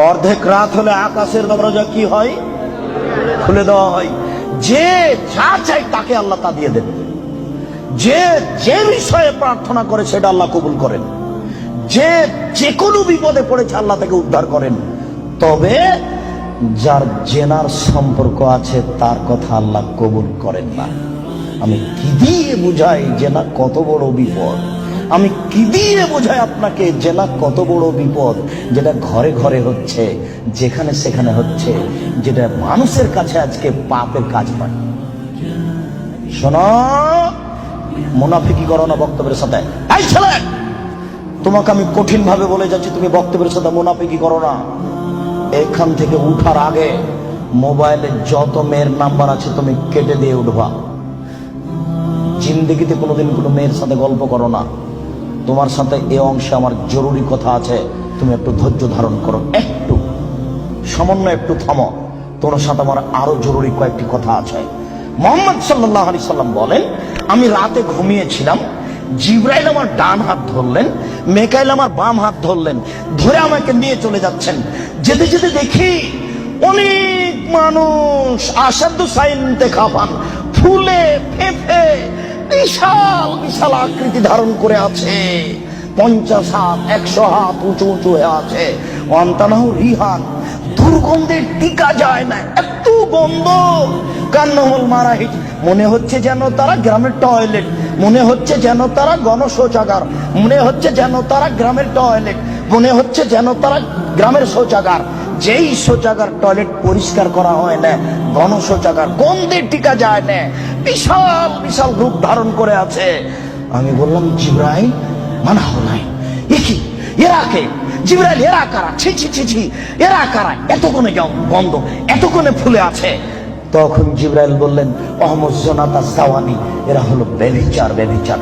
অর্ধেক রাত হলে আকাশের দরজা কি হয়? খুলে দেওয়া হয়। যে যা চাই তাকে আল্লাহ তা দিয়ে দেন। যে যে বিষয়ে প্রার্থনা করে সেটা আল্লাহ কবুল করেন। যে যে কোনো বিপদে পড়েছে আল্লাহ তাকে উদ্ধার করেন। তবে যার জেনার সম্পর্ক আছে তার কথা আল্লাহ কবুল করেন না। আমি কি দিয়ে বুঝাই জেনা কত বড় বিপদ? আমি কি দিয়ে বোঝাই আপনাকে জেনা কত বড় বিপদ? যেটা ঘরে ঘরে হচ্ছে, যেখানে সেখানে হচ্ছে, যেটা মানুষের কাছে আজকে পাপের কাজ পায়। শোনো, মুনাফিকি করো না বক্তব্যের সাথে। এই ছেলে, তোমাকে আমি কঠিন ভাবে বলে যাচ্ছি, তুমি বক্তব্যের সাথে মুনাফিকি করো না। এখান থেকে উঠার আগে মোবাইলে যত মেয়ের নাম্বার আছে তুমি কেটে দিয়ে উঠবা। জিন্দেগিতে কোনোদিন কোনো মেয়ের সাথে গল্প করো না। তোমার সাথে এ অংশে আমার জরুরি কথা আছে, তুমি একটু ধৈর্য ধারণ করো, একটু সামান্য একটু থামো। তোমার সাথে আমার আরো জরুরি কয়েকটি কথা আছে। মুহাম্মদ সাল্লাল্লাহু আলাইহি সাল্লাম বলেন, আমি রাতে ঘুমিয়েছিলাম, জিবরাইল আমার ডান হাত ধরলেন, মিকাইল আমার বাম হাত ধরলেন, ধরে আমাকে নিয়ে চলে যাচ্ছেন। যেতে যেতে দেখি অনেক মানুষ আসাদু সাইন দেখাবান, ফুলে ফেঁপে বিশাল বিশাল আকৃতি ধারণ করে আছে। 50 হাত 100 হাত উঁচু উঁচু হয়ে আছে। অন্তানাহু রিহান, দুর্গন্ধে টিকা যায় না, এত গন্ধ। কান্নমল মারাহিট, মনে হচ্ছে যেন তারা গ্রামের টয়লেট, মনে হচ্ছে যেন তারা গণশৌচাগার, মনে হচ্ছে যেন তারা গ্রামের টয়লেট, মনে হচ্ছে যেন তারা গ্রামের শৌচাগার। যেই শৌচাগার টয়লেট পরিষ্কার করা হয় না, গণশৌচাগার, গন্ধে টিকা যায় না, বিশাল বিশাল রূপ ধারণ করে আছে। আমি বললাম, জিবরাইল মানা হলাই, কি এরা কে? জিবরাইল, এরা কারা? ছি ছি ছি ছি, এরা কারা? এতক্ষণে গন্ধ, এতক্ষণে ফুলে আছে। তখন জিবরাইল বললেন, অহমদ জোনাতা জাওয়ানি, এরা হলো ব্যভিচার, ব্যভিচার।